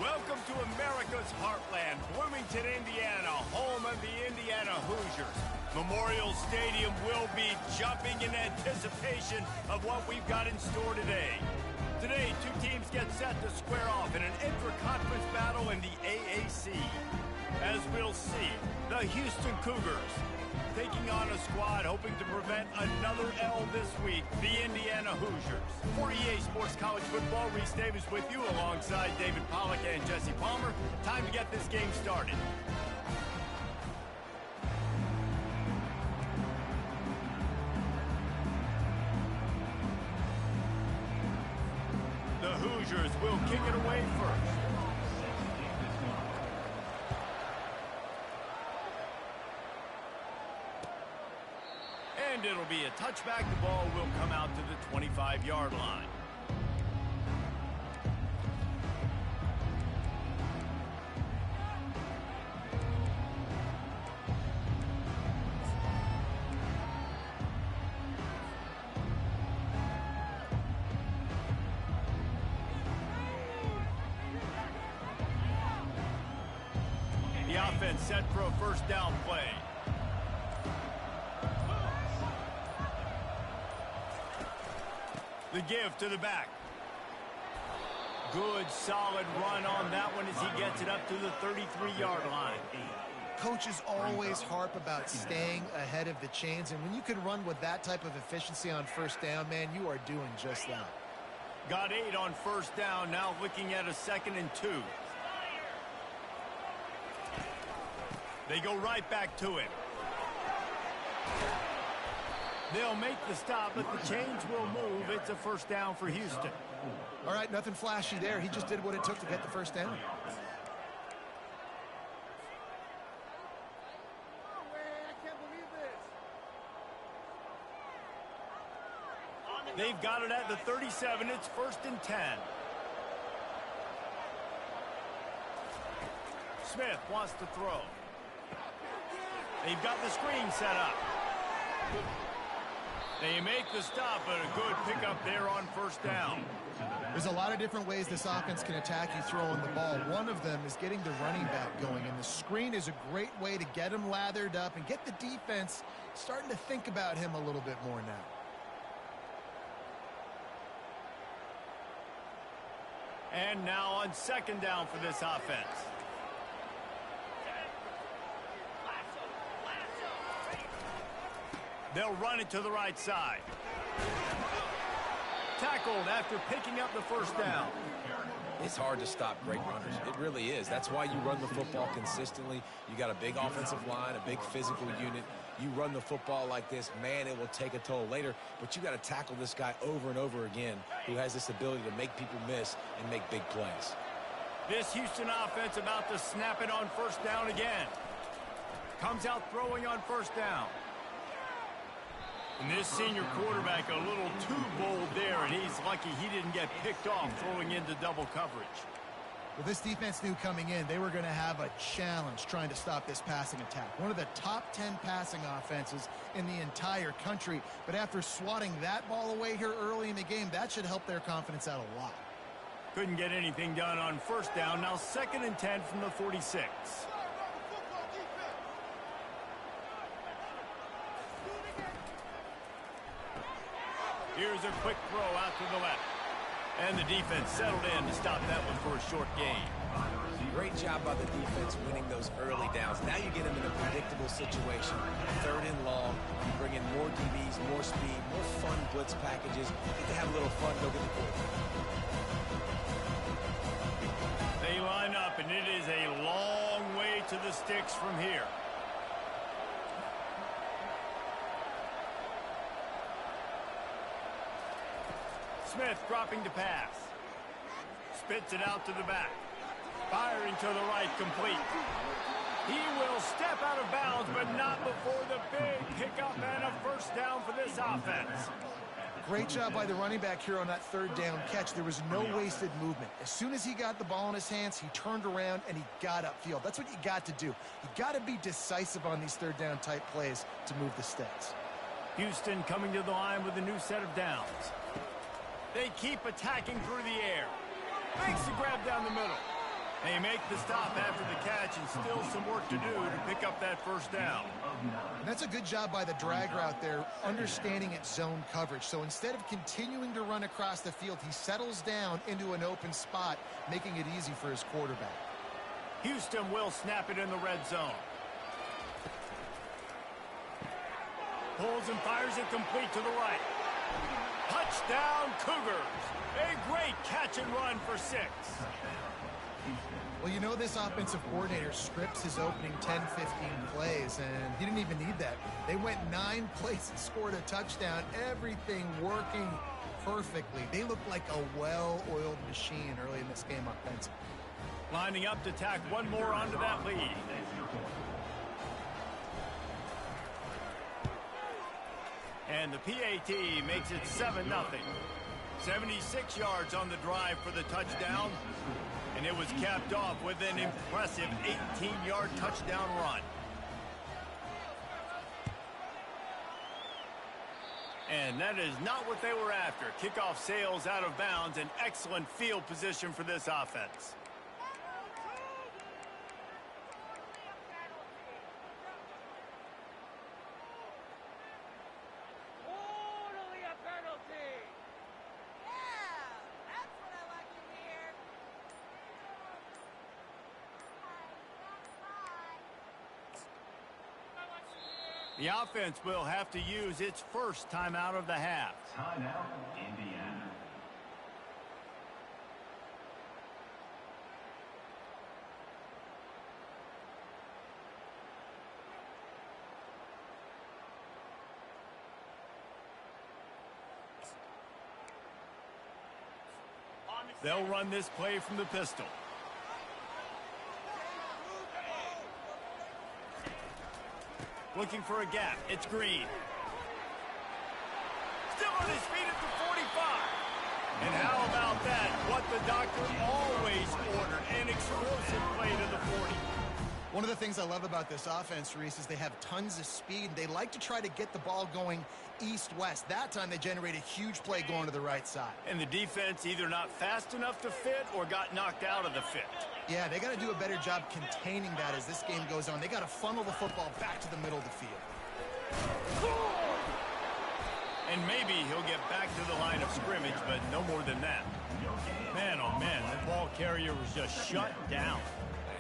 Welcome to America's heartland, Bloomington, Indiana, home of the Indiana Hoosiers. Memorial Stadium will be jumping in anticipation of what we've got in store today. Today, two teams get set to square off in an intra-conference battle in the AAC. As we'll see, the Houston Cougars taking on a squad hoping to prevent another L this week, the Indiana Hoosiers. For EA Sports College Football, Reese Davis with you alongside David Pollack and Jesse Palmer. Time to get this game started. The Hoosiers will kick it away first. And it'll be a touchback. The ball will come out to the 25-yard line. The offense set for a first down play. The give to the back. Good, solid run on that one as he gets it up to the 33-yard line. Coaches always harp about staying ahead of the chains, and when you can run with that type of efficiency on first down, man, you are doing just that. Got 8 on first down, now looking at a 2nd and 2. They go right back to it. They'll make the stop, but the chains will move. It's a first down for Houston. All right, nothing flashy there. He just did what it took to get the first down. They've got it at the 37. It's 1st and 10. Smith wants to throw. They've got the screen set up. They make the stop, but a good pickup there on first down. There's a lot of different ways this offense can attack you throwing the ball. One of them is getting the running back going, and the screen is a great way to get him lathered up and get the defense starting to think about him a little bit more now. And now on 2nd down for this offense. They'll run it to the right side. Tackled after picking up the first down. It's hard to stop great runners. It really is. That's why you run the football consistently. You got a big offensive line, a big physical unit. You run the football like this, man, it will take a toll later. But you got to tackle this guy over and over again who has this ability to make people miss and make big plays. This Houston offense about to snap it on first down again. Comes out throwing on first down. And this senior quarterback a little too bold there, and he's lucky he didn't get picked off throwing into double coverage. Well, this defense knew coming in they were going to have a challenge trying to stop this passing attack. One of the top 10 passing offenses in the entire country. But after swatting that ball away here early in the game, that should help their confidence out a lot. Couldn't get anything done on first down. Now 2nd and 10 from the 46. Here's a quick throw out to the left. And the defense settled in to stop that one for a short gain. Great job by the defense winning those early downs. Now you get them in a predictable situation. 3rd and long. You bring in more DBs, more speed, more fun blitz packages. You get to have a little fun, go get the ball. They line up, and it is a long way to the sticks from here. Smith dropping to pass. Spits it out to the back. Firing to the right, complete. He will step out of bounds, but not before the big pickup and a first down for this offense. Great job by the running back here on that 3rd down catch. There was no wasted movement. As soon as he got the ball in his hands, he turned around and he got upfield. That's what you got to do. You got to be decisive on these 3rd down type plays to move the sticks. Houston coming to the line with a new set of downs. They keep attacking through the air. Makes the grab down the middle. They make the stop after the catch and still some work to do to pick up that first down. And that's a good job by the drag route there, understanding its zone coverage. So instead of continuing to run across the field, he settles down into an open spot, making it easy for his quarterback. Houston will snap it in the red zone. Pulls and fires it complete to the right. Touchdown, Cougars. A great catch and run for 6. Well, you know this offensive coordinator scripts his opening 10, 15 plays, and he didn't even need that. They went 9 plays and scored a touchdown, everything working perfectly. They looked like a well-oiled machine early in this game offensively. Lining up to tack one more onto that lead. And the PAT makes it 7-0. 76 yards on the drive for the touchdown. And it was capped off with an impressive 18-yard touchdown run. And that is not what they were after. Kickoff sails out of bounds. An excellent field position for this offense. The offense will have to use its first timeout of the half. Timeout, Indiana. They'll run this play from the pistol. Looking for a gap. It's Green. Still on his feet at the 45. And how about that? What the doctor always ordered. An explosive play to the 40. One of the things I love about this offense, Reese, is they have tons of speed. They like to try to get the ball going east-west. That time they generate a huge play going to the right side. And the defense either not fast enough to fit or got knocked out of the fit. Yeah, they got to do a better job containing that as this game goes on. They got to funnel the football back to the middle of the field. And maybe he'll get back to the line of scrimmage, but no more than that. Man, oh man, that ball carrier was just shut down.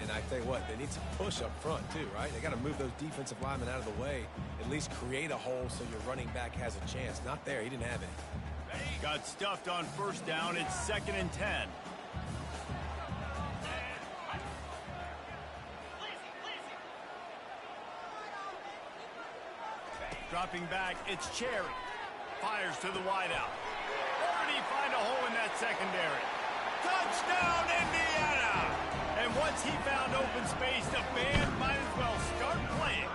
And I tell you what, they need some push up front too, right? They got to move those defensive linemen out of the way, at least create a hole so your running back has a chance. Not there, he didn't have any. Got stuffed on first down. It's 2nd and 10. Dropping back, it's Cherry. Fires to the wideout. Already find a hole in that secondary. Touchdown, Indiana! And once he found open space, the band might as well start playing.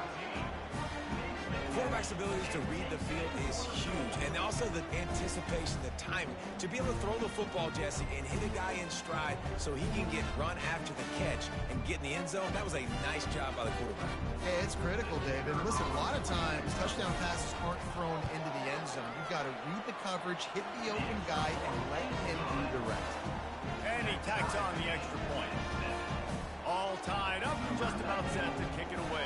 Quarterback's ability to read the field is huge. And also the anticipation, the timing. To be able to throw the football, Jesse, and hit a guy in stride so he can get run after the catch and get in the end zone, that was a nice job by the quarterback. Yeah, it's critical, David. Listen, a lot of times touchdown passes aren't thrown into the end zone. You've got to read the coverage, hit the open guy, and let him do the rest. And he tacks on the extra point. All tied up and just about set to kick it away.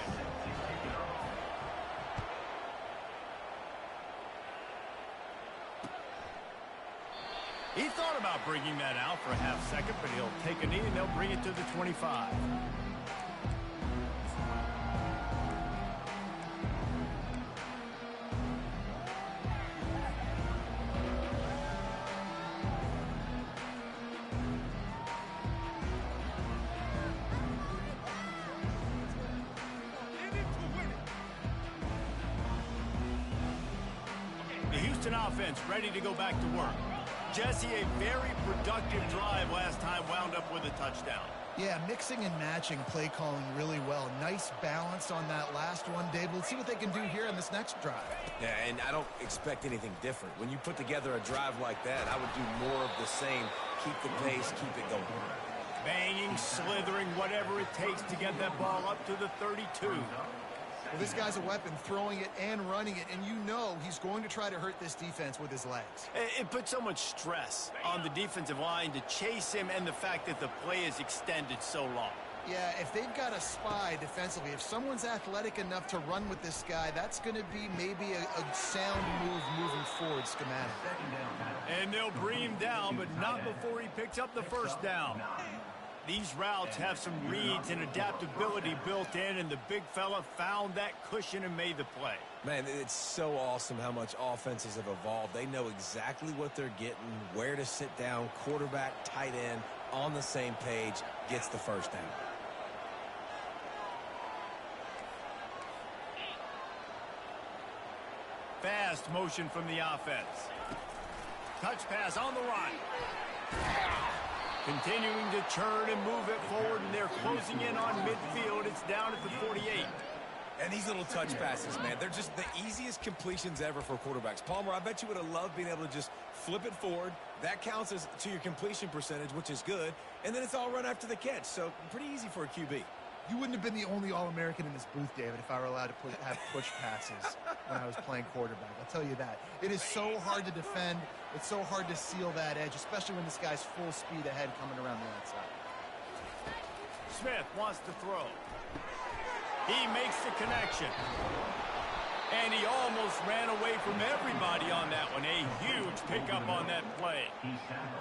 He thought about bringing that out for a half second, but he'll take a knee and they'll bring it to the 25. The Houston offense ready to go back to work. Jesse, a very productive drive last time wound up with a touchdown. Yeah, mixing and matching play calling really well. Nice balance on that last one, Dave. Let's see what they can do here in this next drive. Yeah, and I don't expect anything different. When you put together a drive like that, I would do more of the same. Keep the pace, keep it going. Banging, slithering, whatever it takes to get that ball up to the 32. Well, this guy's a weapon, throwing it and running it, and you know he's going to try to hurt this defense with his legs. It puts so much stress on the defensive line to chase him and the fact that the play is extended so long. Yeah, if they've got a spy defensively, if someone's athletic enough to run with this guy, that's going to be maybe a sound move moving forward schematic. And they'll bring him down, but not before he picks up the first down. These routes have some reads and adaptability built in, and the big fella found that cushion and made the play. Man, it's so awesome how much offenses have evolved. They know exactly what they're getting, where to sit down, quarterback, tight end, on the same page, gets the first down. Fast motion from the offense. Touch pass on the run. Continuing to churn and move it forward, and they're closing in on midfield. It's down at the 48. And these little touch passes, man, they're just the easiest completions ever for quarterbacks. Palmer, I bet you would have loved being able to just flip it forward. That counts as to your completion percentage, which is good. And then it's all run after the catch, so pretty easy for a QB. You wouldn't have been the only All-American in this booth, David, if I were allowed to have push passes when I was playing quarterback. I'll tell you that. It is so hard to defend. It's so hard to seal that edge, especially when this guy's full speed ahead coming around the outside. Smith wants to throw. He makes the connection. And he almost ran away from everybody on that one. A huge pickup on that play.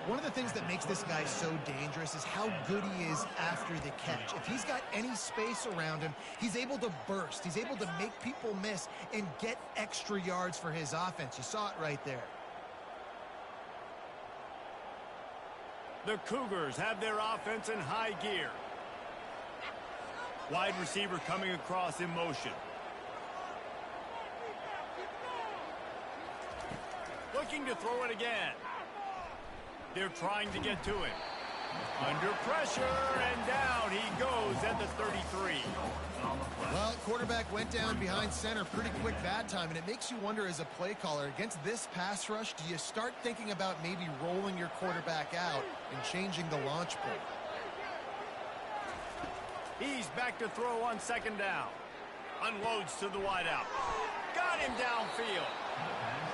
One of the things that makes this guy so dangerous is how good he is after the catch. If he's got any space around him, he's able to burst. He's able to make people miss and get extra yards for his offense. You saw it right there. The Cougars have their offense in high gear. Wide receiver coming across in motion. Looking to throw it again. They're trying to get to him. Under pressure, and down he goes at the 33. Well, quarterback went down behind center pretty quick that time, and it makes you wonder as a play caller, against this pass rush, do you start thinking about maybe rolling your quarterback out and changing the launch point? He's back to throw on second down. Unloads to the wideout. Got him downfield.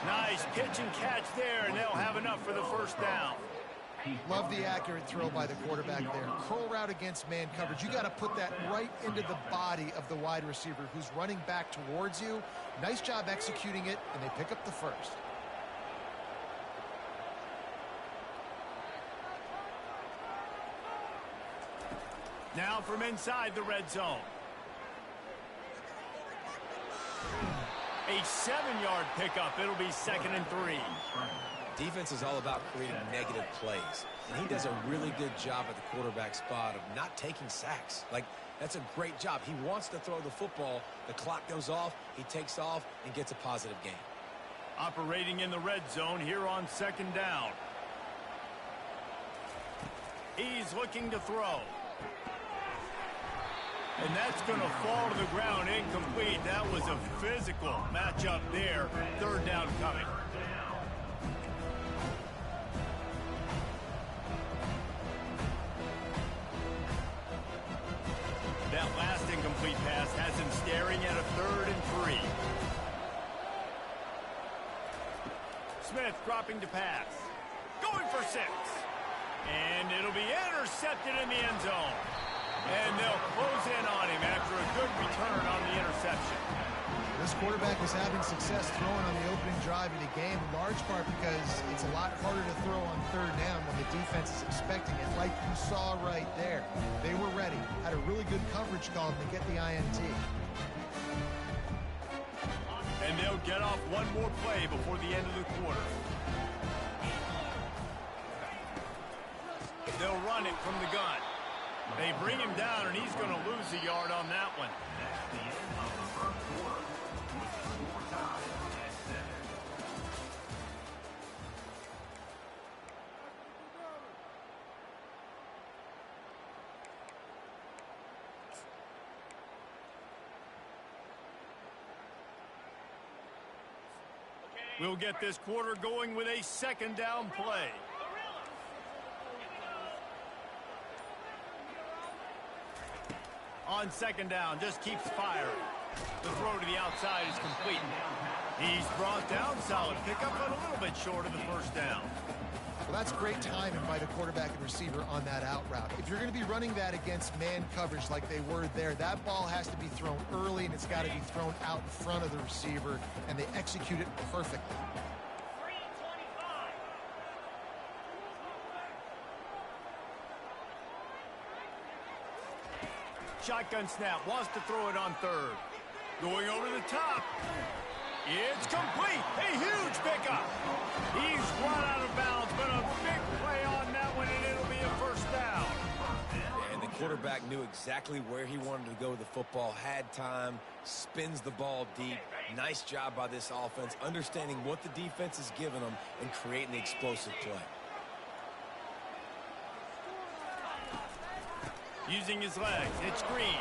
Nice pitch and catch there, and they'll have enough for the first down. Love the accurate throw by the quarterback there. Curl route against man coverage. You got to put that right into the body of the wide receiver who's running back towards you. Nice job executing it, and they pick up the first. Now from inside the red zone. A 7-yard pickup. It'll be 2nd and 3. Defense is all about creating negative plays. And he does a really good job at the quarterback spot of not taking sacks. Like, that's a great job. He wants to throw the football. The clock goes off. He takes off and gets a positive gain. Operating in the red zone here on second down. He's looking to throw. And that's going to fall to the ground incomplete. That was a physical matchup there. Third down coming. That last incomplete pass has him staring at a 3rd and 3. Smith dropping to pass. Going for 6. And it'll be intercepted in the end zone. And they'll close in on him after a good return on the interception. This quarterback was having success throwing on the opening drive of the game, in large part because it's a lot harder to throw on third down when the defense is expecting it, like you saw right there. They were ready, had a really good coverage call to get the INT. And they'll get off one more play before the end of the quarter. They'll run it from the gun. They bring him down, and he's going to lose a yard on that one. We'll get this quarter going with a second down play. On second down, just keeps firing. The throw to the outside is complete. He's brought down. Solid pickup, but a little bit short of the first down. Well, that's great timing by the quarterback and receiver on that out route. If you're going to be running that against man coverage like they were there, that ball has to be thrown early, and it's got to be thrown out in front of the receiver, and they execute it perfectly. Shotgun snap, wants to throw it on third. Going over the top. It's complete. A huge pickup. He's run out of bounds, but a big play on that one, and it'll be a first down. And the quarterback knew exactly where he wanted to go with the football, had time, spins the ball deep. Nice job by this offense, understanding what the defense is giving them and creating the explosive play. Using his legs, it's Green.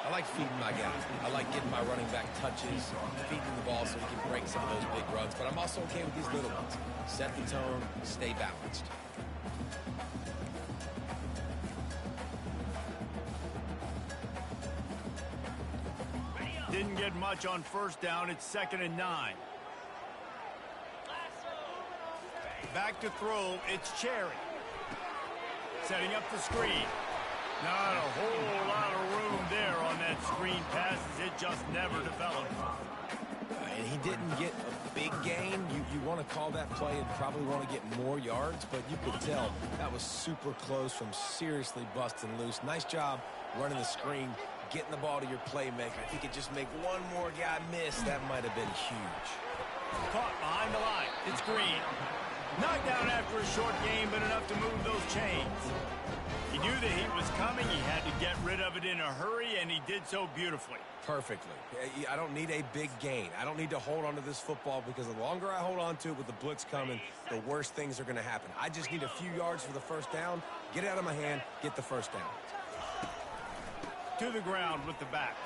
I like feeding my guys. I like getting my running back touches, feeding the ball so he can break some of those big runs. But I'm also okay with these little ones. Set the tone, stay balanced. Didn't get much on first down. It's 2nd and 9. Back to throw. It's Cherry. Setting up the screen. Not a whole lot of room there on that screen passes. It just never developed. And he didn't get a big gain. You want to call that play and probably want to get more yards, but you could tell that was super close from seriously busting loose. Nice job running the screen, getting the ball to your playmaker. If he could just make one more guy miss, that might have been huge. Caught behind the line. It's Green. Knocked down after a short game, but enough to move those chains. He knew the heat was coming. He had to get rid of it in a hurry, and he did so beautifully. Perfectly. I don't need a big gain. I don't need to hold on to this football because the longer I hold on to it with the blitz coming, the worse things are going to happen. I just need a few yards for the first down, get it out of my hand, get the first down. To the ground with the back.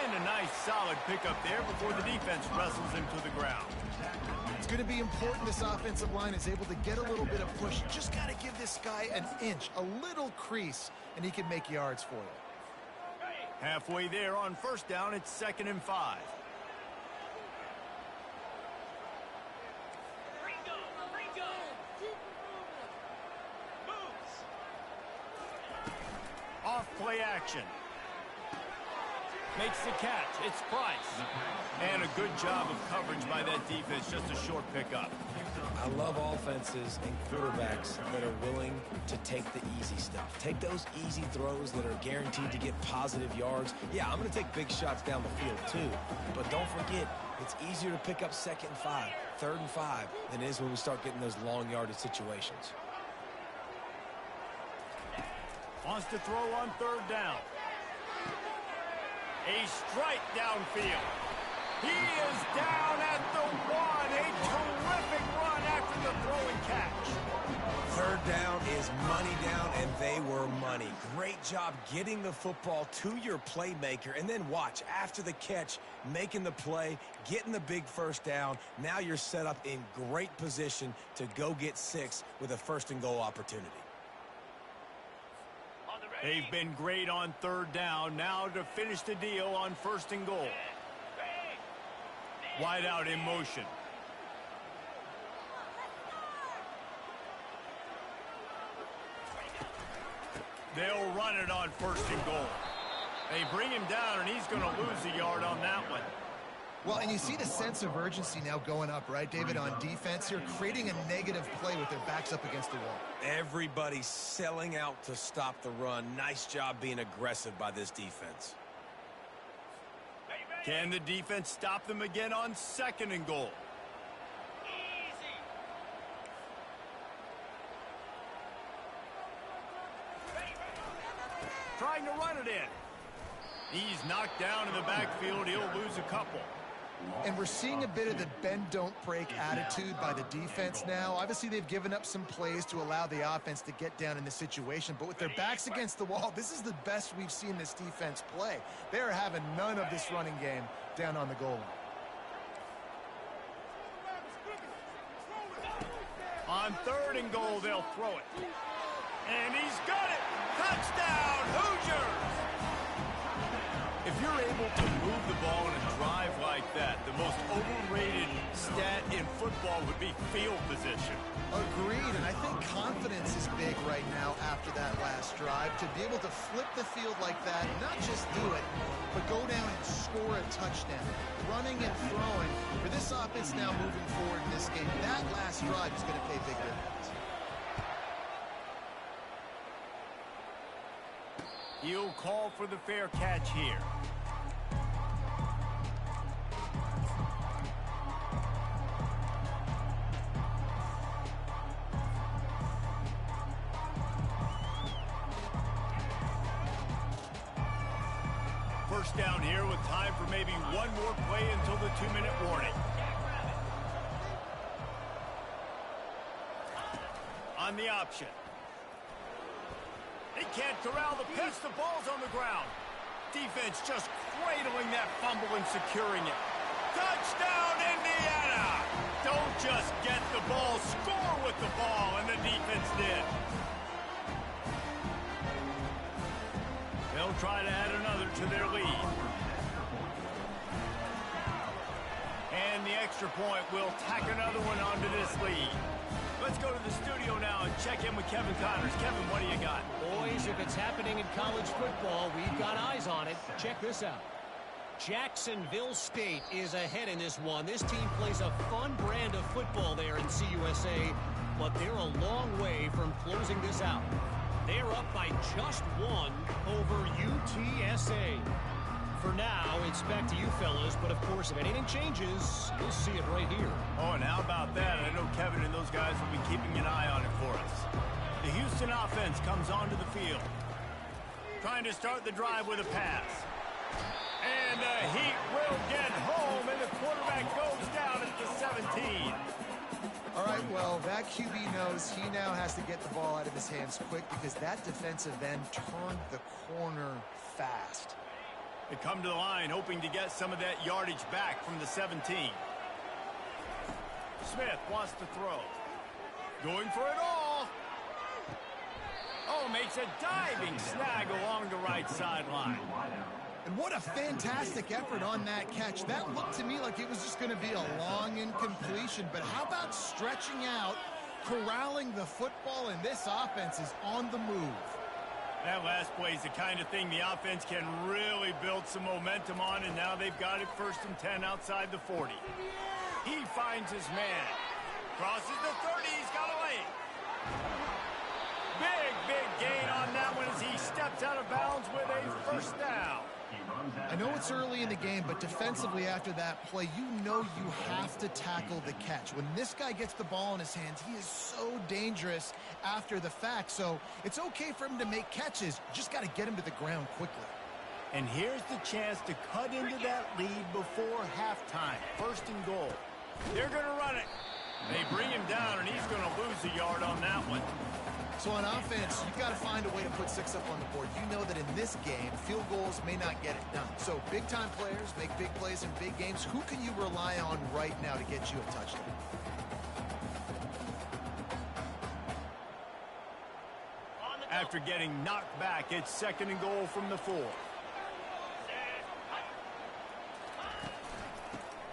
And a nice solid pickup there before the defense wrestles him to the ground. It's going to be important this offensive line is able to get a little bit of push. Just got to give this guy an inch, a little crease, and he can make yards for you. Halfway there on first down, it's 2nd and 5. Off play action. Makes the catch. It's Price. And a good job of coverage by that defense. Just a short pickup. I love offenses and quarterbacks that are willing to take the easy stuff. Take those easy throws that are guaranteed to get positive yards. Yeah, I'm going to take big shots down the field too. But don't forget, it's easier to pick up 2nd and 5, 3rd and 5 than it is when we start getting those long yardage situations. Wants to throw on 3rd down. A strike downfield. He is down at the 1. A terrific run after the throw and catch. 3rd down is money down, and they were money. Great job getting the football to your playmaker, and then watch, after the catch, making the play, getting the big first down. Now you're set up in great position to go get 6 with a 1st and goal opportunity. They've been great on 3rd down. Now to finish the deal on 1st and goal. Wide out in motion. They'll run it on 1st and goal. They bring him down, and he's going to lose a yard on that one. Well, and you see the sense of urgency now going up, right, David, on defense here, creating a negative play with their backs up against the wall. Everybody's selling out to stop the run. Nice job being aggressive by this defense. Can the defense stop them again on 2nd and goal? Trying to run it in. He's knocked down in the backfield. He'll lose a couple. And we're seeing a bit of the bend, don't break attitude by the defense now. Obviously, they've given up some plays to allow the offense to get down in this situation. But with their backs against the wall, this is the best we've seen this defense play. They're having none of this running game down on the goal line. On 3rd and goal, they'll throw it. And he's got it. Touchdown, to move the ball in a drive like that. The most overrated stat in football would be field position. Agreed, and I think confidence is big right now after that last drive. To be able to flip the field like that, not just do it, but go down and score a touchdown. Running and throwing. For this offense now moving forward in this game, that last drive is going to pay big dividends. He'll call for the fair catch here. First down here with time for maybe one more play until the 2-minute warning. On the option. They can't corral the pitch. The ball's on the ground. Defense just cradling that fumble and securing it. Touchdown, Indiana! Don't just get the ball, score with the ball, and the defense did. They'll try to add another to their lead. And the extra point will tack another one onto this lead. Let's go to the studio now and check in with Kevin Connors. Kevin, what do you got? Boys, if it's happening in college football, we've got eyes on it. Check this out. Jacksonville State is ahead in this one. This team plays a fun brand of football there in CUSA, but they're a long way from closing this out. They're up by just one over UTSA. For now, it's back to you fellas, but of course, if anything changes, you'll see it right here. Oh, and how about that? I know Kevin and those guys will be keeping an eye on it for us. The Houston offense comes onto the field. Trying to start the drive with a pass. And the Heat will get home, and the quarterback goes down at the 17. All right, well, that QB knows he now has to get the ball out of his hands quick because that defensive end turned the corner fast. They come to the line hoping to get some of that yardage back from the 17. Smith wants to throw. Going for it all. Oh, makes a diving snag along the right sideline. And what a fantastic effort on that catch. That looked to me like it was just going to be a long incompletion. But how about stretching out, corralling the football, and this offense is on the move. That last play is the kind of thing the offense can really build some momentum on, and now they've got it 1st and 10 outside the 40. He finds his man. Crosses the 30. He's got a lane. Big gain on that one as he steps out of bounds with a 1st down. I know it's early in the game, but defensively after that play, you know you have to tackle the catch. When this guy gets the ball in his hands, he is so dangerous after the fact. So it's okay for him to make catches. You just got to get him to the ground quickly. And here's the chance to cut into that lead before halftime. 1st and goal. They're going to run it. They bring him down, and he's going to lose a yard on that one. So on offense, you've got to find a way to put 6 up on the board. You know that in this game, field goals may not get it done. So big-time players make big plays in big games. Who can you rely on right now to get you a touchdown? After getting knocked back, it's 2nd and goal from the 4.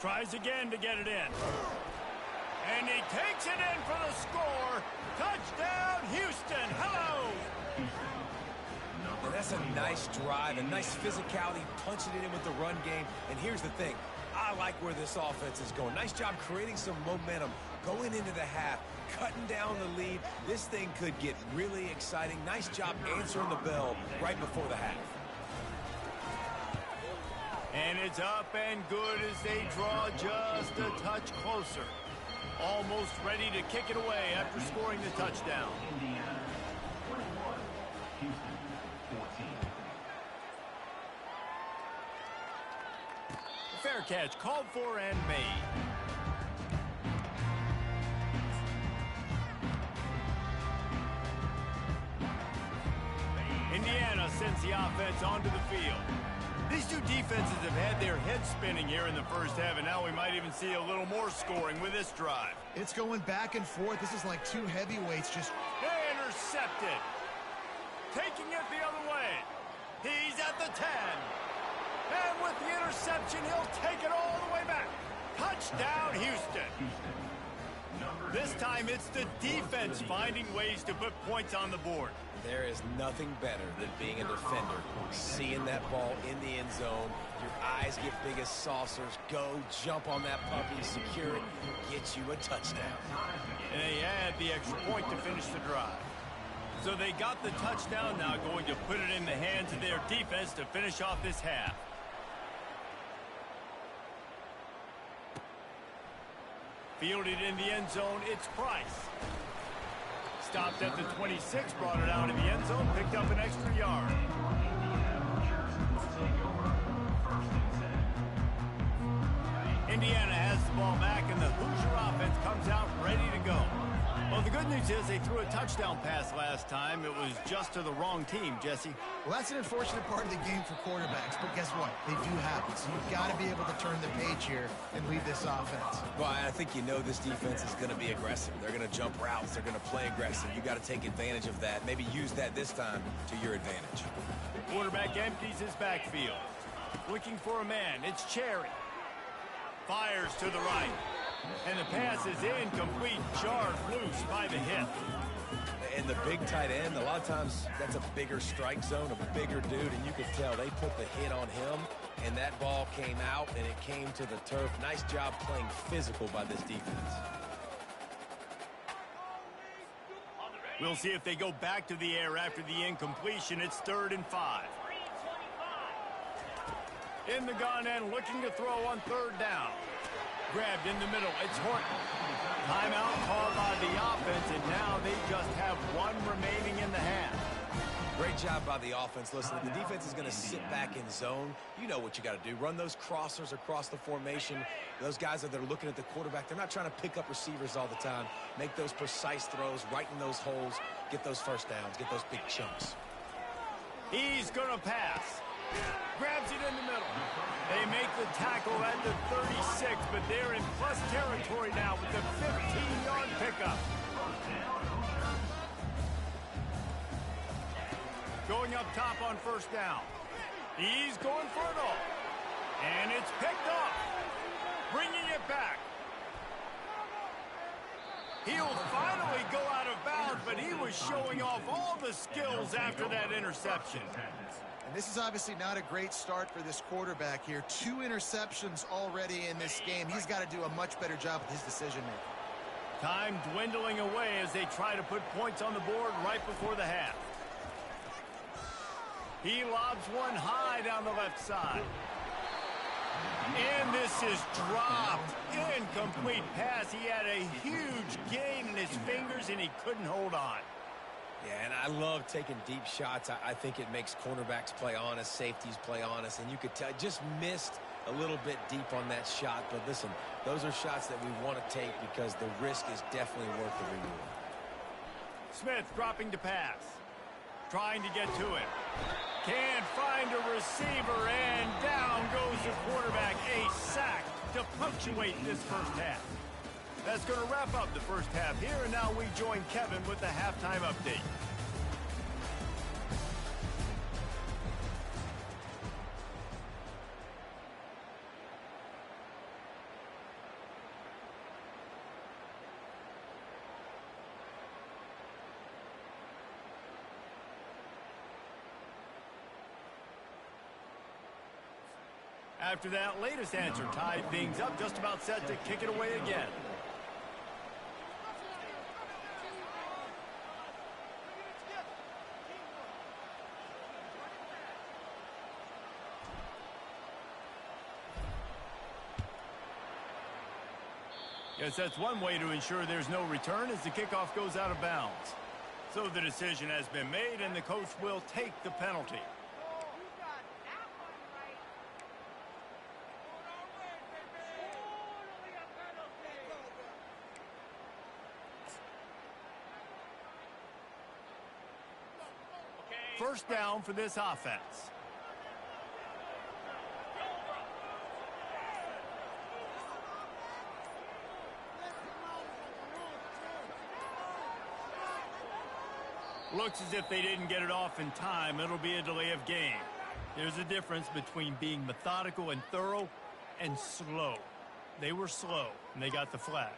Tries again to get it in. And he takes it in for the score. Touchdown, Houston. Hello. And that's a nice drive, a nice physicality, punching it in with the run game. And here's the thing. I like where this offense is going. Nice job creating some momentum going into the half, cutting down the lead. This thing could get really exciting. Nice job answering the bell right before the half. And it's up and good as they draw just a touch closer. Almost ready to kick it away after scoring the touchdown. Indiana 21, Houston 14. Fair catch called for and made. Indiana sends the offense onto the field. These two defenses have had their heads spinning here in the 1st half, and now we might even see a little more scoring with this drive. It's going back and forth. This is like two heavyweights just... Intercepted. Taking it the other way. He's at the 10. And with the interception, he'll take it all the way back. Touchdown, Houston. This time it's the defense finding ways to put points on the board. There is nothing better than being a defender. Seeing that ball in the end zone, your eyes get big as saucers. Go, jump on that puppy, secure it, get you a touchdown. And they add the extra point to finish the drive. So they got the touchdown, now going to put it in the hands of their defense to finish off this half. Fielded in the end zone, it's Price. Stopped at the 26, brought it out in the end zone, picked up an extra yard. Indiana has the ball back, and the Hoosier offense comes out ready to go. Well, the good news is they threw a touchdown pass last time. It was just to the wrong team, Jesse. Well, that's an unfortunate part of the game for quarterbacks, but guess what? They do happen, so you've got to be able to turn the page here and lead this offense. Well, I think you know this defense is going to be aggressive. They're going to jump routes. They're going to play aggressive. You got to take advantage of that. Maybe use that this time to your advantage. Quarterback empties his backfield. Looking for a man. It's Cherry. Fires to the right. And the pass is incomplete. Jarred loose by the hit. And the big tight end, a lot of times that's a bigger strike zone, a bigger dude, and you could tell they put the hit on him, and that ball came out, and it came to the turf. Nice job playing physical by this defense. We'll see if they go back to the air after the incompletion. It's 3rd and 5. In the gun and looking to throw on 3rd down. Grabbed in the middle. It's Horton. Timeout called by the offense, and now they just have one remaining in the half. Great job by the offense. Listen, the defense is going to sit back in zone. You know what you got to do. Run those crossers across the formation. Those guys that are looking at the quarterback, they're not trying to pick up receivers all the time. Make those precise throws, right in those holes, get those first downs, get those big chunks. He's going to pass. Grabs it in the middle. They make the tackle at the 36, but they're in plus territory now with the 15-yard pickup. Going up top on 1st down. He's going for it all. And it's picked up. Bringing it back. He'll finally go out of bounds, but he was showing off all the skills after that interception. And this is obviously not a great start for this quarterback here. 2 interceptions already in this game. He's got to do a much better job with his decision-making. Time dwindling away as they try to put points on the board right before the half. He lobs one high down the left side. And this is dropped. Incomplete pass. He had a huge gain in his fingers, and he couldn't hold on. Yeah, and I love taking deep shots. I think it makes cornerbacks play honest, safeties play honest, and you could tell just missed a little bit deep on that shot. But listen, those are shots that we want to take because the risk is definitely worth the reward. Smith dropping to pass. Trying to get to it. Can't find a receiver, and down goes the quarterback. A sack to punctuate this first half. That's going to wrap up the first half here, and now we join Kevin with the halftime update. After that latest answer tied things up, just about set to kick it away again. Yes, that's one way to ensure there's no return as the kickoff goes out of bounds. So the decision has been made, and the coach will take the penalty. First down for this offense. Looks as if they didn't get it off in time. It'll be a delay of game. There's a difference between being methodical and thorough and slow. They were slow, and they got the flag.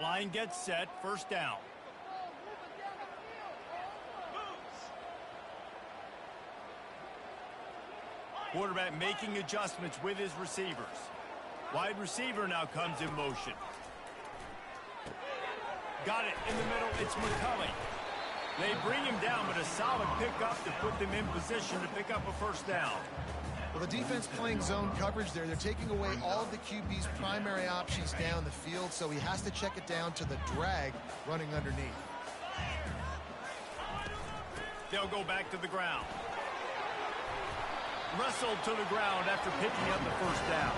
Line gets set, first down. Quarterback making adjustments with his receivers. Wide receiver now comes in motion. Got it in the middle, it's McCulley. They bring him down, but a solid pickup to put them in position to pick up a first down. Well, the defense playing zone coverage there. They're taking away all of the QB's primary options down the field, so he has to check it down to the drag running underneath. They'll go back to the ground. Wrestled to the ground after picking up the first down.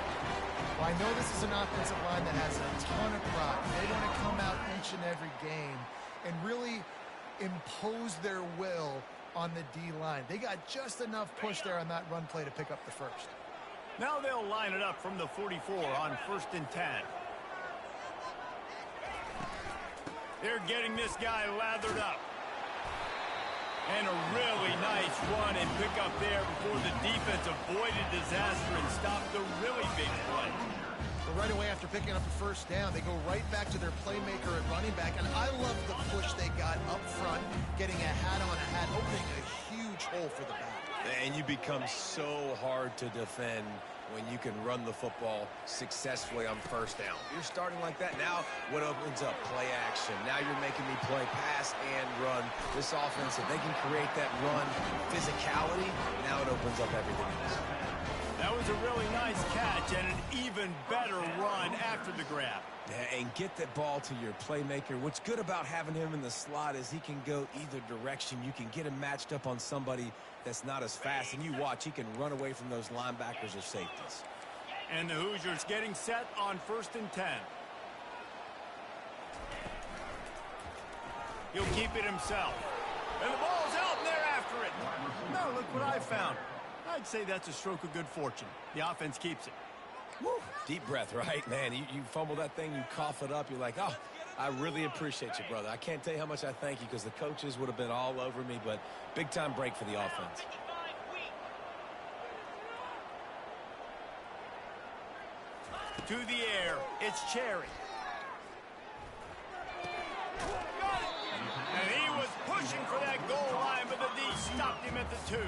Well, I know this is an offensive line that has a ton of pride. They want to come out each and every game and really impose their will on the D-line. They got just enough push there on that run play to pick up the first. Now they'll line it up from the 44 on 1st and 10. They're getting this guy lathered up. And a really nice run and pick up there before the defense avoided disaster and stopped the really big play. But right away after picking up the first down, they go right back to their playmaker at running back. And I love the push they got up front, getting a hat on a hat, opening a huge hole for the back. And you become so hard to defend when you can run the football successfully on first down. You're starting like that. Now what opens up? Play action. Now you're making me play pass and run. This offense, if they can create that run physicality, now it opens up everything else. That was a really nice catch and an even better run after the grab. Yeah, and get that ball to your playmaker. What's good about having him in the slot is he can go either direction. You can get him matched up on somebody that's not as fast, and you watch, he can run away from those linebackers or safeties. And the Hoosiers getting set on 1st and 10. He'll keep it himself. And the ball's out, and they're after it. Now look what I found. I'd say that's a stroke of good fortune. The offense keeps it. Woo. Deep breath, right, man? You fumble that thing, you cough it up, you're like, oh, I really appreciate you, brother. I can't tell you how much I thank you because the coaches would have been all over me, but big-time break for the offense. To the air, it's Cherry. And he was pushing for that goal line, but the D stopped him at the 2.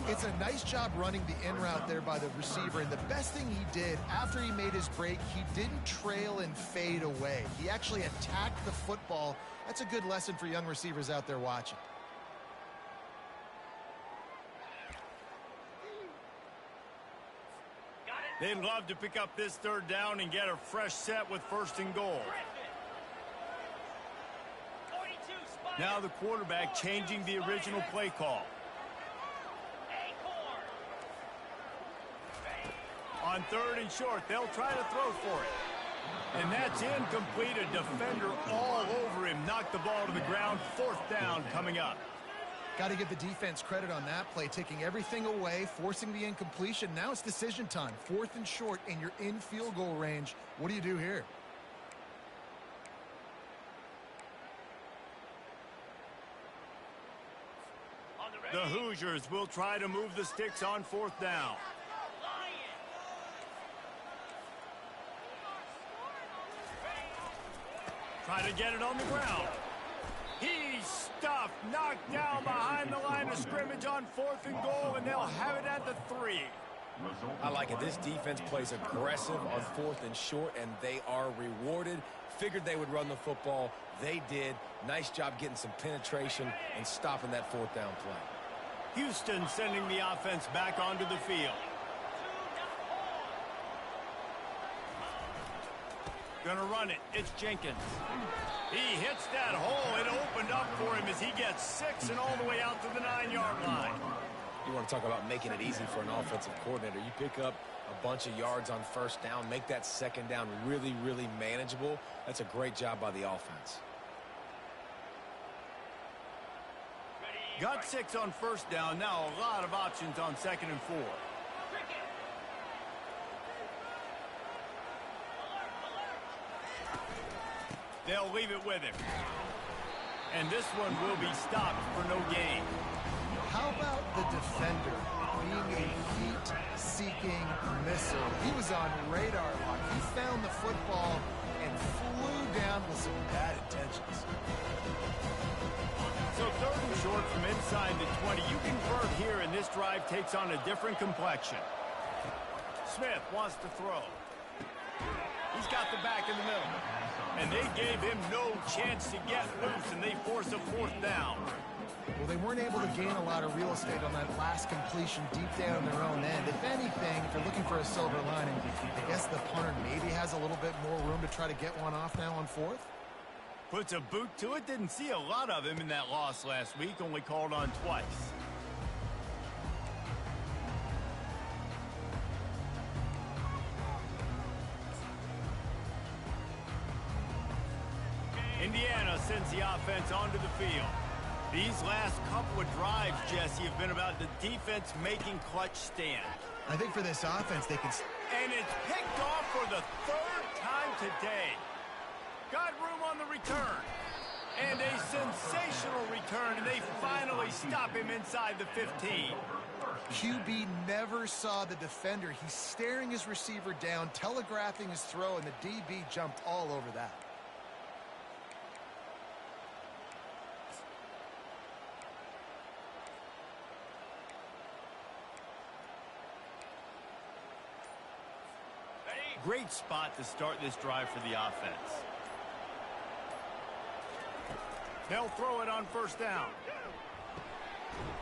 It's a nice job running the in route there by the receiver, and the best thing he did after he made his break, he didn't trail and fade away. He actually attacked the football. That's a good lesson for young receivers out there watching. They'd love to pick up this 3rd down and get a fresh set with 1st and goal. Now the quarterback changing the original play call. On 3rd and short, they'll try to throw for it. And that's incomplete. A defender all over him. Knocked the ball to the ground. 4th down coming up. Got to give the defense credit on that play, taking everything away, forcing the incompletion. Now it's decision time. 4th and short, and you're in field goal range. What do you do here? The Hoosiers will try to move the sticks on 4th down. Try to get it on the ground. He's stuffed, knocked down behind the line of scrimmage on 4th and goal, and they'll have it at the 3. I like it. This defense plays aggressive on 4th and short, and they are rewarded. Figured they would run the football. They did. Nice job getting some penetration and stopping that 4th down play. Houston sending the offense back onto the field. Gonna run it. It's Jenkins. He hits that hole. It opened up for him as he gets 6 and all the way out to the 9-yard line. You want to talk about making it easy for an offensive coordinator. You pick up a bunch of yards on 1st down, make that 2nd down really, really manageable. That's a great job by the offense. Got 6 on 1st down. Now a lot of options on 2nd and 4. They'll leave it with him. And this one will be stopped for no gain. How about the defender being a heat-seeking missile? He was on radar lock. He found the football and flew down with some bad intentions. So 3rd and short from inside the 20. You convert here, and this drive takes on a different complexion. Smith wants to throw. He's got the back in the middle. And they gave him no chance to get loose, and they force a 4th down. Well, they weren't able to gain a lot of real estate on that last completion deep down their own end. If anything, if you're looking for a silver lining, I guess the punter maybe has a little bit more room to try to get one off now on 4th. Puts a boot to it. Didn't see a lot of him in that loss last week. Only called on twice. Indiana sends the offense onto the field. These last couple of drives, Jesse, have been about the defense making clutch stand. I think for this offense, they can... And it's picked off for the 3rd time today. Got room on the return. And a sensational return, and they finally stop him inside the 15. QB never saw the defender. He's staring his receiver down, telegraphing his throw, and the DB jumped all over that. Great spot to start this drive for the offense. They'll throw it on 1st down.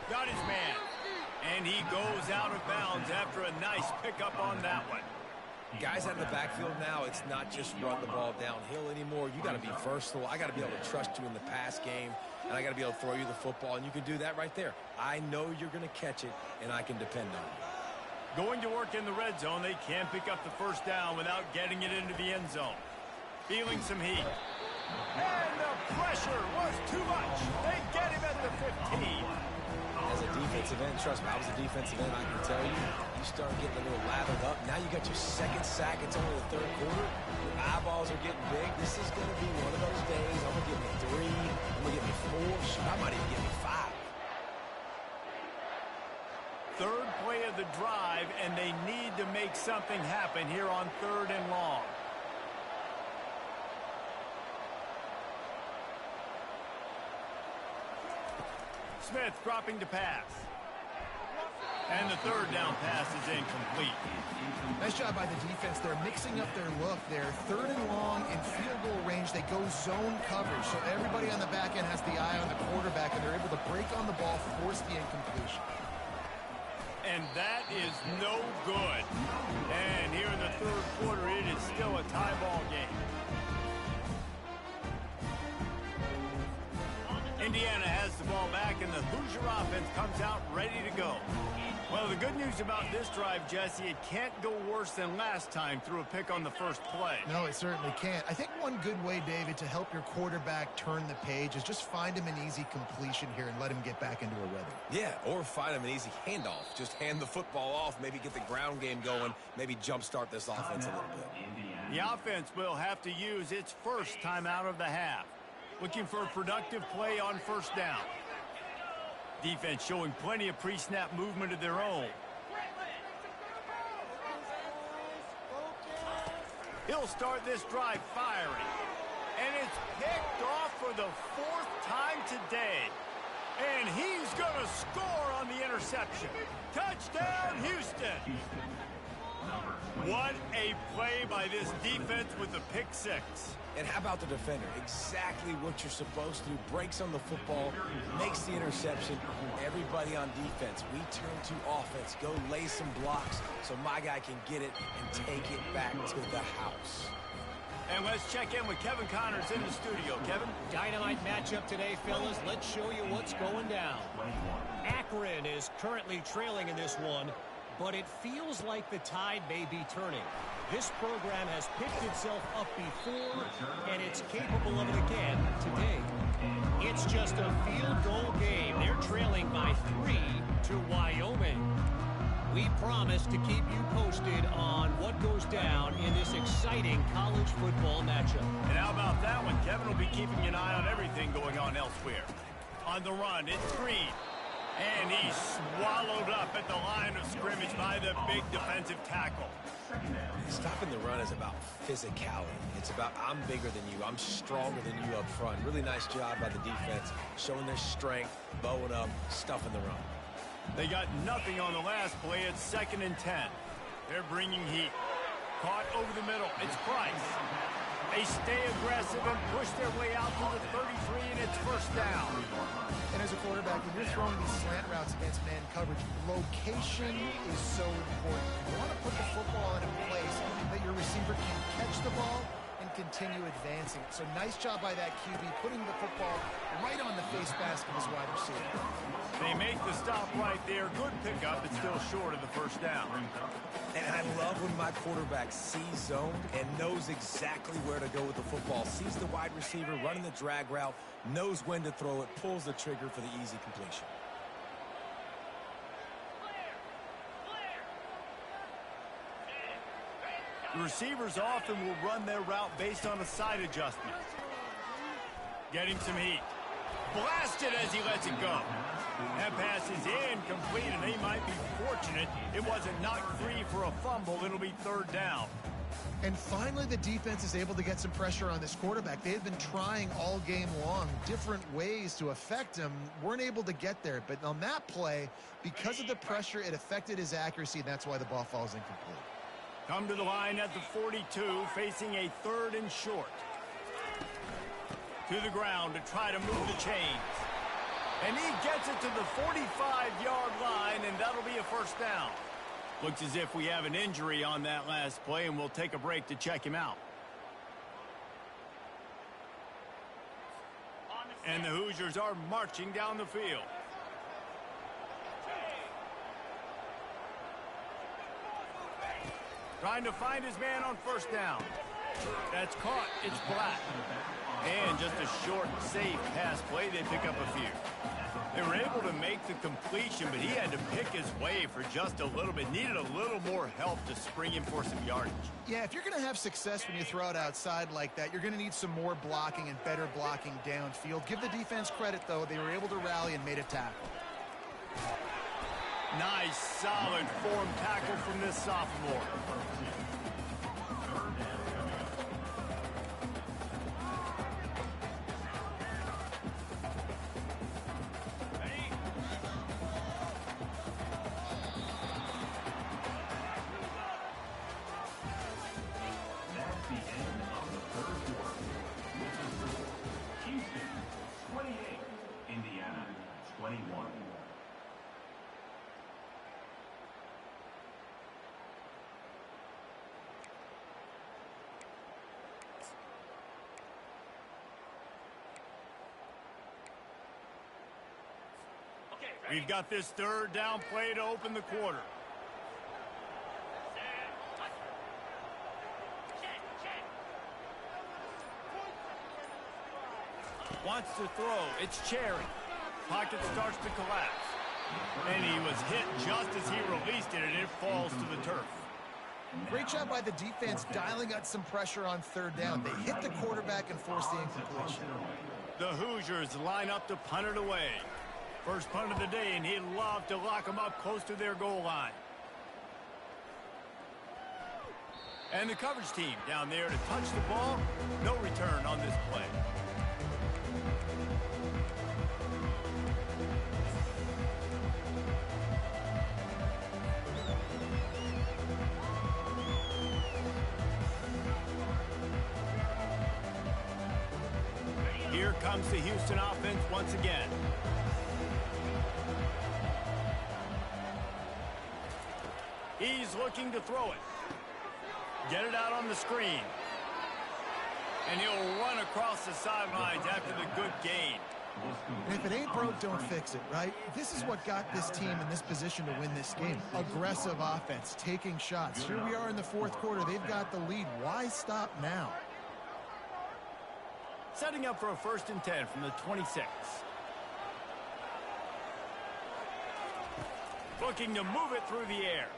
Got his man. And he goes out of bounds after a nice pickup on that one. Guys out of the backfield now, it's not just run the ball downhill anymore. You got to be versatile. I got to be able to trust you in the pass game, and I got to be able to throw you the football, and you can do that right there. I know you're going to catch it, and I can depend on you. Going to work in the red zone, they can't pick up the 1st down without getting it into the end zone. Feeling some heat. And the pressure was too much. They get him at the 15. As a defensive end, trust me, I was a defensive end, I can tell you, you start getting a little lathered up. Now you got your 2nd sack. It's only the 3rd quarter. Your eyeballs are getting big. This is going to be one of those days. I'm going to give me 3. I'm going to give me 4. Shoot, I might even give me 5. 3rd play of the drive, and they need to make something happen here on 3rd and long. Smith dropping to pass. And the 3rd down pass is incomplete. Nice job by the defense. They're mixing up their look. They're 3rd and long in field goal range. They go zone coverage. So everybody on the back end has the eye on the quarterback, and they're able to break on the ball, force the incompletion. And that is no good. And here in the 3rd quarter, it is still a tie ball game. Indiana has the ball back, and the Hoosier offense comes out ready to go. Well, the good news about this drive, Jesse, it can't go worse than last time through a pick on the 1st play. No, it certainly can't. I think one good way, David, to help your quarterback turn the page is just find him an easy completion here and let him get back into a rhythm. Yeah, or find him an easy handoff. Just hand the football off, maybe get the ground game going, maybe jumpstart this offense a little bit. The offense will have to use its 1st timeout of the half. Looking for a productive play on 1st down. Defense showing plenty of pre-snap movement of their own. He'll start this drive firing. And it's picked off for the 4th time today. And he's going to score on the interception. Touchdown, Houston. What a play by this defense with the pick 6. And how about the defender? Exactly what you're supposed to do. Breaks on the football, makes the interception. Everybody on defense, we turn to offense. Go lay some blocks so my guy can get it and take it back to the house. And let's check in with Kevin Connors in the studio. Kevin? Dynamite matchup today, fellas. Let's show you what's going down. Akron is currently trailing in this one, but it feels like the tide may be turning. This program has picked itself up before, and it's capable of it again today. It's just a field goal game. They're trailing by 3 to Wyoming. We promise to keep you posted on what goes down in this exciting college football matchup. And how about that one? Kevin will be keeping an eye on everything going on elsewhere. On the run, it's Green. And he's swallowed up at the line of scrimmage by the big defensive tackle. Stopping the run is about physicality. It's about I'm bigger than you. I'm stronger than you up front. Really nice job by the defense, showing their strength, bowing up, stuffing the run. They got nothing on the last play. It's 2nd and 10. They're bringing heat. Caught over the middle. It's Price. They stay aggressive and push their way out to the 33, and it's 1st down. And as a quarterback, when you're throwing these slant routes against man coverage, location is so important. You want to put the football in a place that your receiver can catch the ball and continue advancing. So nice job by that QB, putting the football right on the face mask of his wide receiver. They make the stop right there. Good pickup, but still short of the 1st down. And I love when my quarterback sees zone and knows exactly where to go with the football. Sees the wide receiver running the drag route, knows when to throw it, pulls the trigger for the easy completion. The receivers often will run their route based on a side adjustment. Getting some heat. Blasted as he lets it go. That pass is incomplete, and they might be fortunate it wasn't knocked free for a fumble. It'll be 3rd down. And finally, the defense is able to get some pressure on this quarterback. They had been trying all game long different ways to affect him. Weren't able to get there. But on that play, because of the pressure, it affected his accuracy, and that's why the ball falls incomplete. Come to the line at the 42, facing a 3rd and short. To the ground to try to move the chains. And he gets it to the 45-yard line, and that'll be a 1st down. Looks as if we have an injury on that last play, and we'll take a break to check him out. And the Hoosiers are marching down the field. Trying to find his man on 1st down. That's caught. It's Black. And just a short, safe pass play. They pick up a few. They were able to make the completion, but he had to pick his way for just a little bit. Needed a little more help to spring him for some yardage. Yeah, if you're going to have success when you throw it outside like that, you're going to need some more blocking and better blocking downfield. Give the defense credit, though. They were able to rally and made a tackle. Nice, solid form tackle from this sophomore. That's the end of the 3rd quarter. Houston, 28. Indiana, 21. We've got this 3rd down play to open the quarter. Wants to throw. It's Cherry. Pocket starts to collapse. And he was hit just as he released it, and it falls to the turf. Great job by the defense dialing out some pressure on 3rd down. They hit the quarterback and forced the incompletion. The Hoosiers line up to punt it away. First punt of the day, and he'd love to lock them up close to their goal line. And the coverage team down there to touch the ball. No return on this play. Here comes the Houston offense once again. He's looking to throw it. Get it out on the screen. And he'll run across the sidelines after the good gain. And if it ain't broke, don't fix it, right? This is what got this team in this position to win this game. Aggressive offense, taking shots. Here we are in the 4th quarter. They've got the lead. Why stop now? Setting up for a 1st and 10 from the 26. Looking to move it through the air.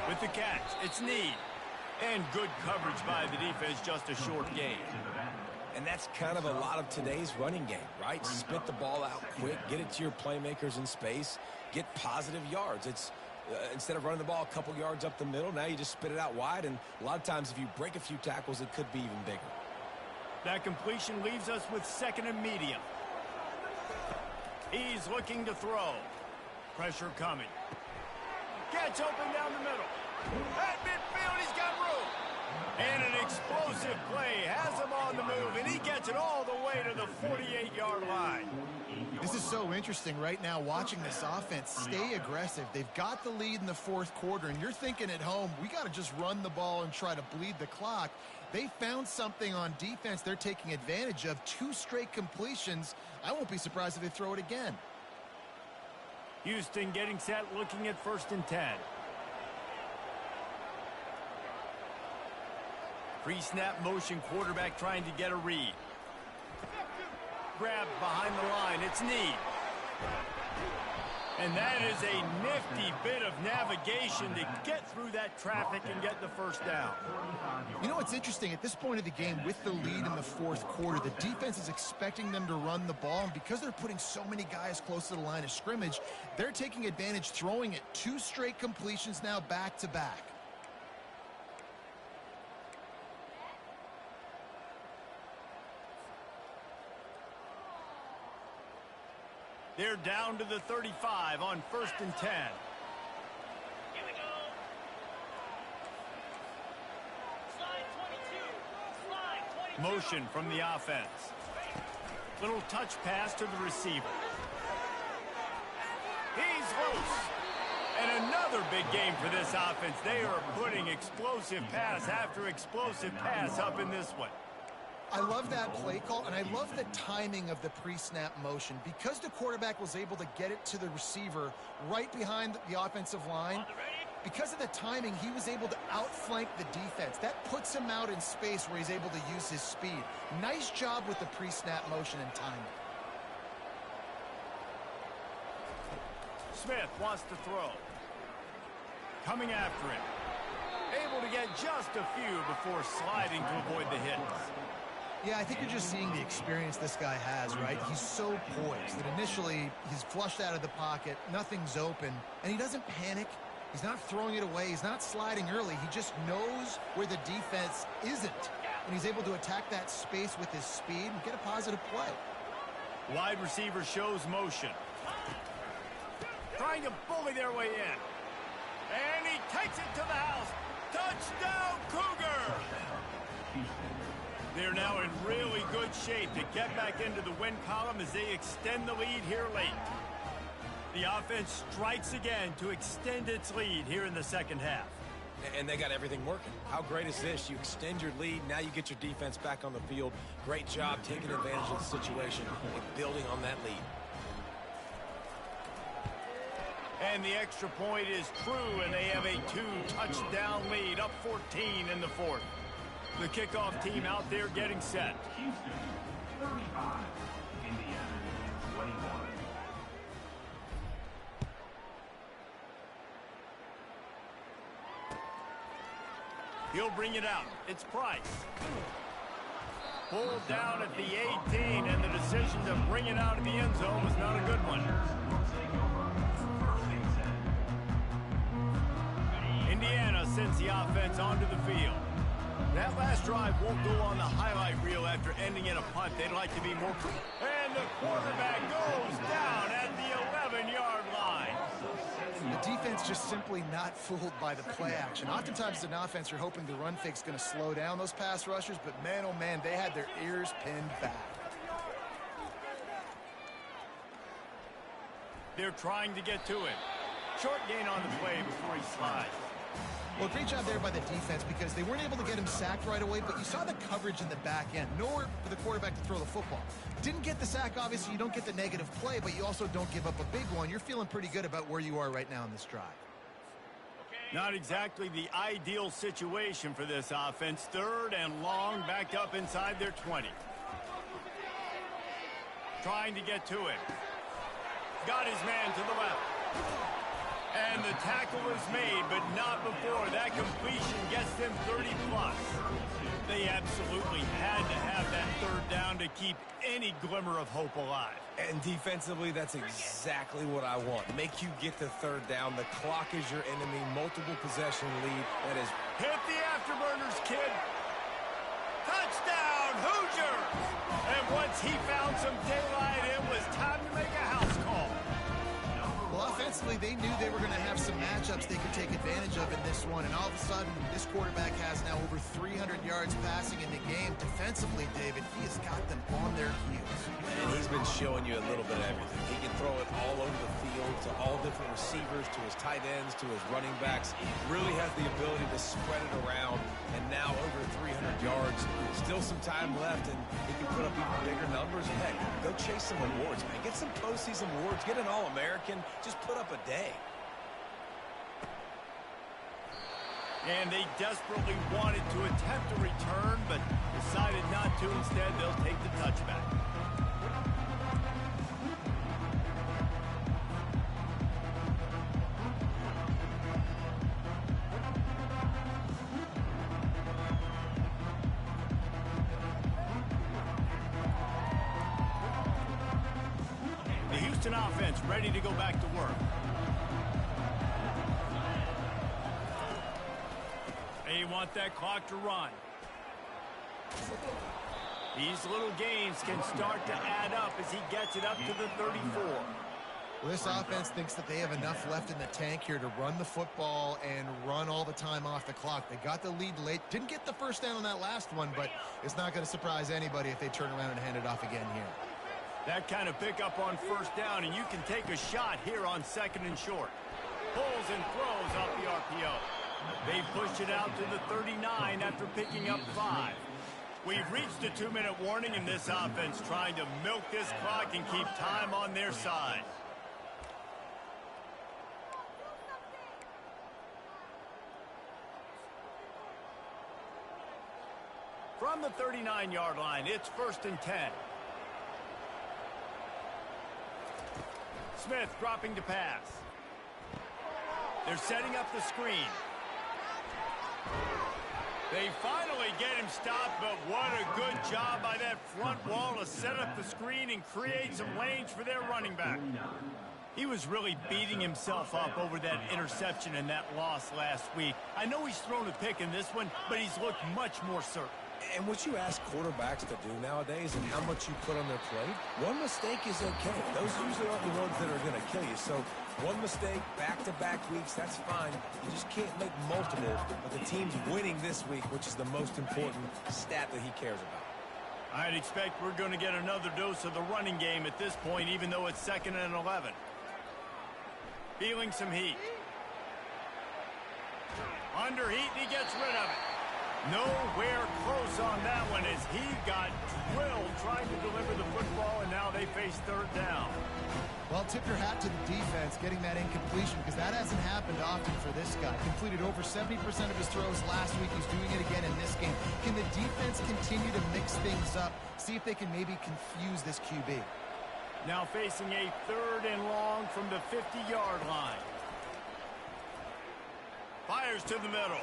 With the catch, it's Need. And good coverage by the defense, just a short gain. And that's kind of a lot of today's running game, right? Spit the ball out quick, get it to your playmakers in space, get positive yards. It's instead of running the ball a couple yards up the middle, now you just spit it out wide, and a lot of times if you break a few tackles, it could be even bigger. That completion leaves us with 2nd and medium. He's looking to throw. Pressure coming. Gets open down the middle. At midfield, he's got room. And an explosive play has him on the move, and he gets it all the way to the 48-yard line. This is so interesting right now, watching this offense stay aggressive. They've got the lead in the 4th quarter, and you're thinking at home, we got to just run the ball and try to bleed the clock. They found something on defense they're taking advantage of. 2 straight completions. I won't be surprised if they throw it again. Houston getting set, looking at 1st and 10. Pre-snap motion, quarterback trying to get a read. Grab behind the line, it's Need. And that is a nifty bit of navigation to get through that traffic and get the 1st down. You know what's interesting? At this point of the game, with the lead in the 4th quarter, the defense is expecting them to run the ball, and because they're putting so many guys close to the line of scrimmage, they're taking advantage, throwing it. 2 straight completions now back-to-back. They're down to the 35 on 1st and 10. Here we go. Slide 22. Slide 22. Motion from the offense. Little touch pass to the receiver. He's loose. And another big game for this offense. They are putting explosive pass after explosive pass up in this one. I love that play call, and I love the timing of the pre-snap motion. Because the quarterback was able to get it to the receiver right behind the offensive line, because of the timing, he was able to outflank the defense. That puts him out in space where he's able to use his speed. Nice job with the pre-snap motion and timing. Smith wants to throw. Coming after him. Able to get just a few before sliding to avoid the hits. Yeah, I think you're just seeing the experience this guy has, right? He's so poised that initially he's flushed out of the pocket, nothing's open, and he doesn't panic. He's not throwing it away. He's not sliding early. He just knows where the defense isn't, and he's able to attack that space with his speed and get a positive play. Wide receiver shows motion. Trying to bully their way in. And he takes it to the house. Touchdown, Cougar! They're now in really good shape to get back into the win column as they extend the lead here late. The offense strikes again to extend its lead here in the 2nd half. And they got everything working. How great is this? You extend your lead, now you get your defense back on the field. Great job taking advantage of the situation and building on that lead. And the extra point is true, and they have a 2-touchdown lead, up 14 in the 4th. The kickoff team out there getting set. Houston, 35. Indiana, 21. He'll bring it out. It's Price. Pulled down at the 18, and the decision to bring it out of the end zone was not a good one. Indiana sends the offense onto the field. That last drive won't go on the highlight reel after ending in a punt. They'd like to be more... And the quarterback goes down at the 11-yard line. The defense just simply not fooled by the play action. Oftentimes, as an offense, you're hoping the run fake's going to slow down those pass rushers, but man, oh man, they had their ears pinned back. They're trying to get to him. Short gain on the play before he slides. Well, great job there by the defense because they weren't able to get him sacked right away, but you saw the coverage in the back end. Nowhere for the quarterback to throw the football. Didn't get the sack, obviously. You don't get the negative play, but you also don't give up a big one. You're feeling pretty good about where you are right now in this drive. Not exactly the ideal situation for this offense. 3rd and long, backed up inside their 20. Trying to get to it. Got his man to the left. And the tackle is made, but not before that completion gets them 30-plus. They absolutely had to have that third down to keep any glimmer of hope alive. And defensively, that's exactly what I want. Make you get the third down. The clock is your enemy. Multiple possession lead. That is... Hit the afterburners, kid. Touchdown, Hoosiers! And once he found some daylight, it was time to make a house call. Well, offensively, they knew they were going to have some matchups they could take advantage of in this one, and all of a sudden, this quarterback has now over 300 yards passing in the game. Defensively, David, he has got them on their heels. And he's been showing you a little bit of everything. He can throw it all over the field to all different receivers, to his tight ends, to his running backs. Really has the ability to spread it around, and now over 300 yards. Still some time left, and he can put up even bigger numbers. Heck, go chase some awards, man. Get some postseason awards. Get an All-American. Just put up a day. And they desperately wanted to attempt a return, but decided not to. Instead, they'll take the touchback. The Houston offense ready to go back to work. They want that clock to run. These little gains can start to add up as he gets it up to the 34. Well, this offense thinks that they have enough left in the tank here to run the football and run all the time off the clock. They got the lead late. Didn't get the first down on that last one, but it's not going to surprise anybody if they turn around and hand it off again here. That kind of pickup on first down, and you can take a shot here on second and short. Pulls and throws off the RPO. They pushed it out to the 39 after picking up 5. We've reached the 2-minute warning in this offense, trying to milk this clock and keep time on their side. From the 39-yard line, it's 1st and 10. Smith dropping to pass. They're setting up the screen. They finally get him stopped, but what a good job by that front wall to set up the screen and create some lanes for their running back. He was really beating himself up over that interception and that loss last week. I know he's thrown a pick in this one, but he's looked much more certain. And what you ask quarterbacks to do nowadays and how much you put on their plate, one mistake is okay. Those usually aren't the ones that are going to kill you. So one mistake, back-to-back weeks, that's fine. You just can't make multiple. But the team's winning this week, which is the most important stat that he cares about. I'd expect we're going to get another dose of the running game at this point, even though it's 2nd and 11. Feeling some heat. Under heat, and he gets rid of it. Nowhere close on that one as he got drilled trying to deliver the football, and now they face 3rd down. Well, tip your hat to the defense getting that incompletion, because that hasn't happened often for this guy. Completed over 70% of his throws last week. He's doing it again in this game. Can the defense continue to mix things up? See if they can maybe confuse this QB. Now facing a 3rd and long from the 50-yard line. Fires to the middle.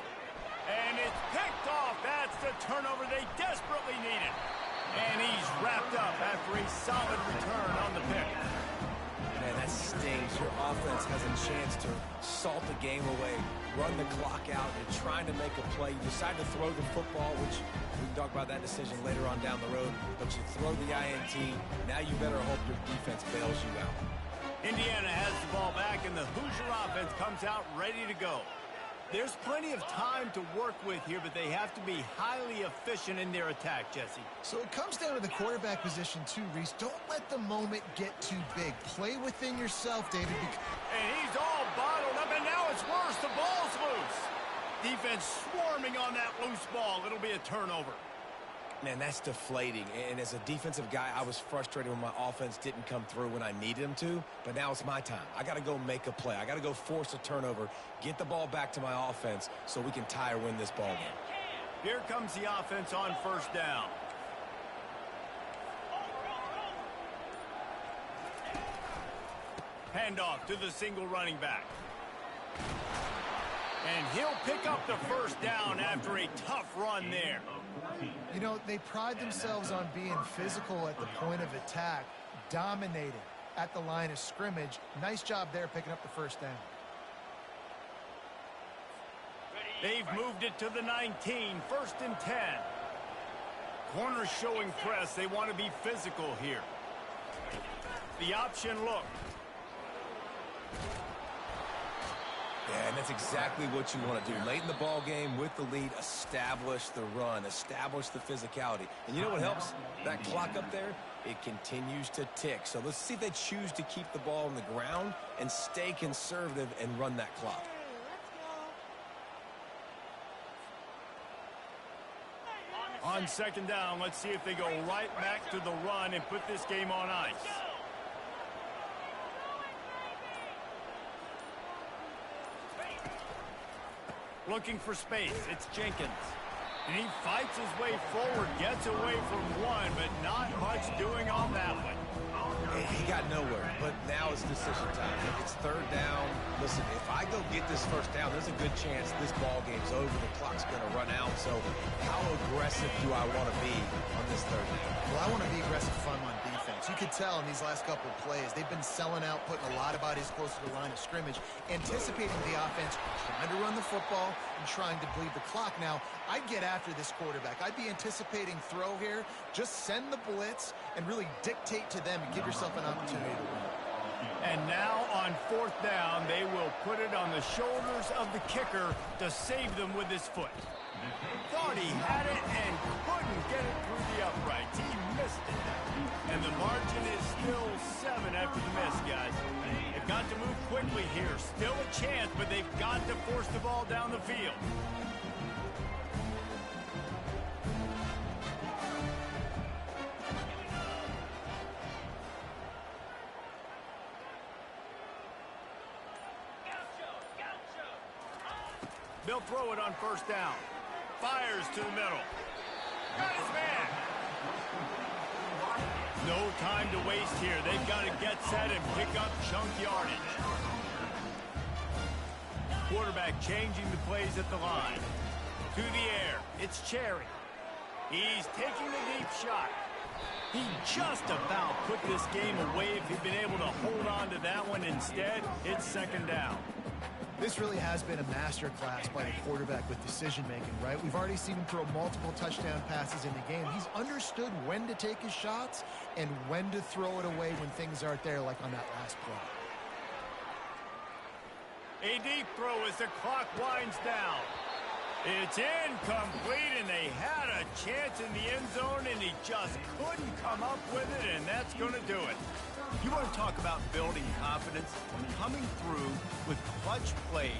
And it's picked off. That's the turnover they desperately needed. And he's wrapped up after a solid return on the pick. Man, that stings. Your offense has a chance to salt the game away, run the clock out. You're trying to make a play. You decide to throw the football, which we can talk about that decision later on down the road. But you throw the INT. Now you better hope your defense bails you out. Indiana has the ball back, and the Hoosier offense comes out ready to go. There's plenty of time to work with here, but they have to be highly efficient in their attack, Jesse. So it comes down to the quarterback position too, Reese. Don't let the moment get too big. Play within yourself, David. And he's all bottled up, and now it's worse. The ball's loose. Defense swarming on that loose ball. It'll be a turnover. Man, that's deflating. And as a defensive guy, I was frustrated when my offense didn't come through when I needed him to. But now it's my time. I got to go make a play. I got to go force a turnover, get the ball back to my offense so we can tie or win this ball game. Here comes the offense on 1st down. Handoff to the single running back. And he'll pick up the first down after a tough run there. You know, they pride themselves on being physical at the point of attack, dominating at the line of scrimmage. Nice job there picking up the first down. They've moved it to the 19, 1st and 10. Corners showing press. They want to be physical here. The option look. Yeah, and that's exactly what you want to do. Late in the ball game with the lead, establish the run, establish the physicality. And you know what helps? That clock up there, it continues to tick. So let's see if they choose to keep the ball on the ground and stay conservative and run that clock. On 2nd down, let's see if they go right back to the run and put this game on ice. Looking for space. It's Jenkins. And he fights his way forward, gets away from one, but not much doing on that one. He got nowhere, but now it's decision time. It's 3rd down. Listen, if I go get this first down, there's a good chance this ball game's over. The clock's going to run out. So how aggressive do I want to be on this 3rd down? Well, I want to be aggressive if I'm on defense. You could tell in these last couple of plays, they've been selling out, putting a lot of bodies close to the line of scrimmage, anticipating the offense, trying to run the football and trying to bleed the clock. Now, I'd get after this quarterback. I'd be anticipating throw here. Just send the blitz and really dictate to them and give yourself an opportunity to win. And now on 4th down, they will put it on the shoulders of the kicker to save them with his foot. Thought he had it and couldn't get it through the uprights. He missed it. And the margin is still 7 after the miss, guys. They've got to move quickly here. Still a chance, but they've got to force the ball down the field. They'll throw it on 1st down. Fires to the middle. Got his man. No time to waste here. They've got to get set and pick up chunk yardage. Quarterback changing the plays at the line. To the air. It's Cherry. He's taking the deep shot. He just about put this game away if he'd been able to hold on to that one. Instead, it's 2nd down. This really has been a masterclass by the quarterback with decision-making, right? We've already seen him throw multiple touchdown passes in the game. He's understood when to take his shots and when to throw it away when things aren't there, like on that last play. A deep throw as the clock winds down. It's incomplete, and they had a chance in the end zone, and he just couldn't come up with it, and that's going to do it. You want to talk about building confidence? Coming through with clutch plays,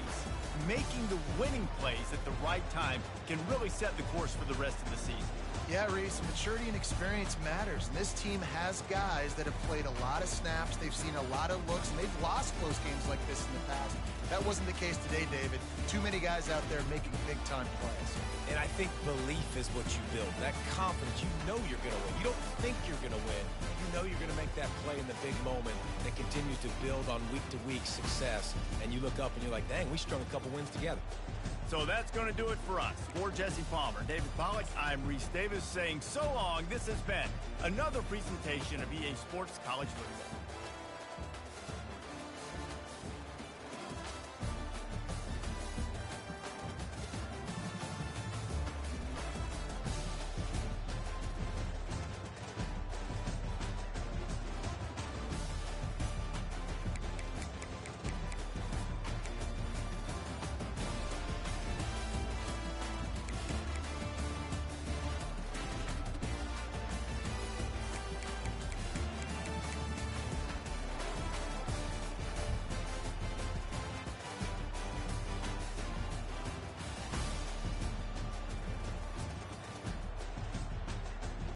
making the winning plays at the right time can really set the course for the rest of the season. Yeah, Reese, maturity and experience matters, and this team has guys that have played a lot of snaps. They've seen a lot of looks, and they've lost close games like this in the past. That wasn't the case today, David. Too many guys out there making big-time plays. And I think belief is what you build. That confidence, you know you're going to win. You don't think you're going to win. You know you're going to make that play in the big moment that continues to build on week-to-week success. And you look up and you're like, dang, we strung a couple wins together. So that's going to do it for us. For Jesse Palmer, David Pollack, I'm Reese Davis saying so long. This has been another presentation of EA Sports College Football.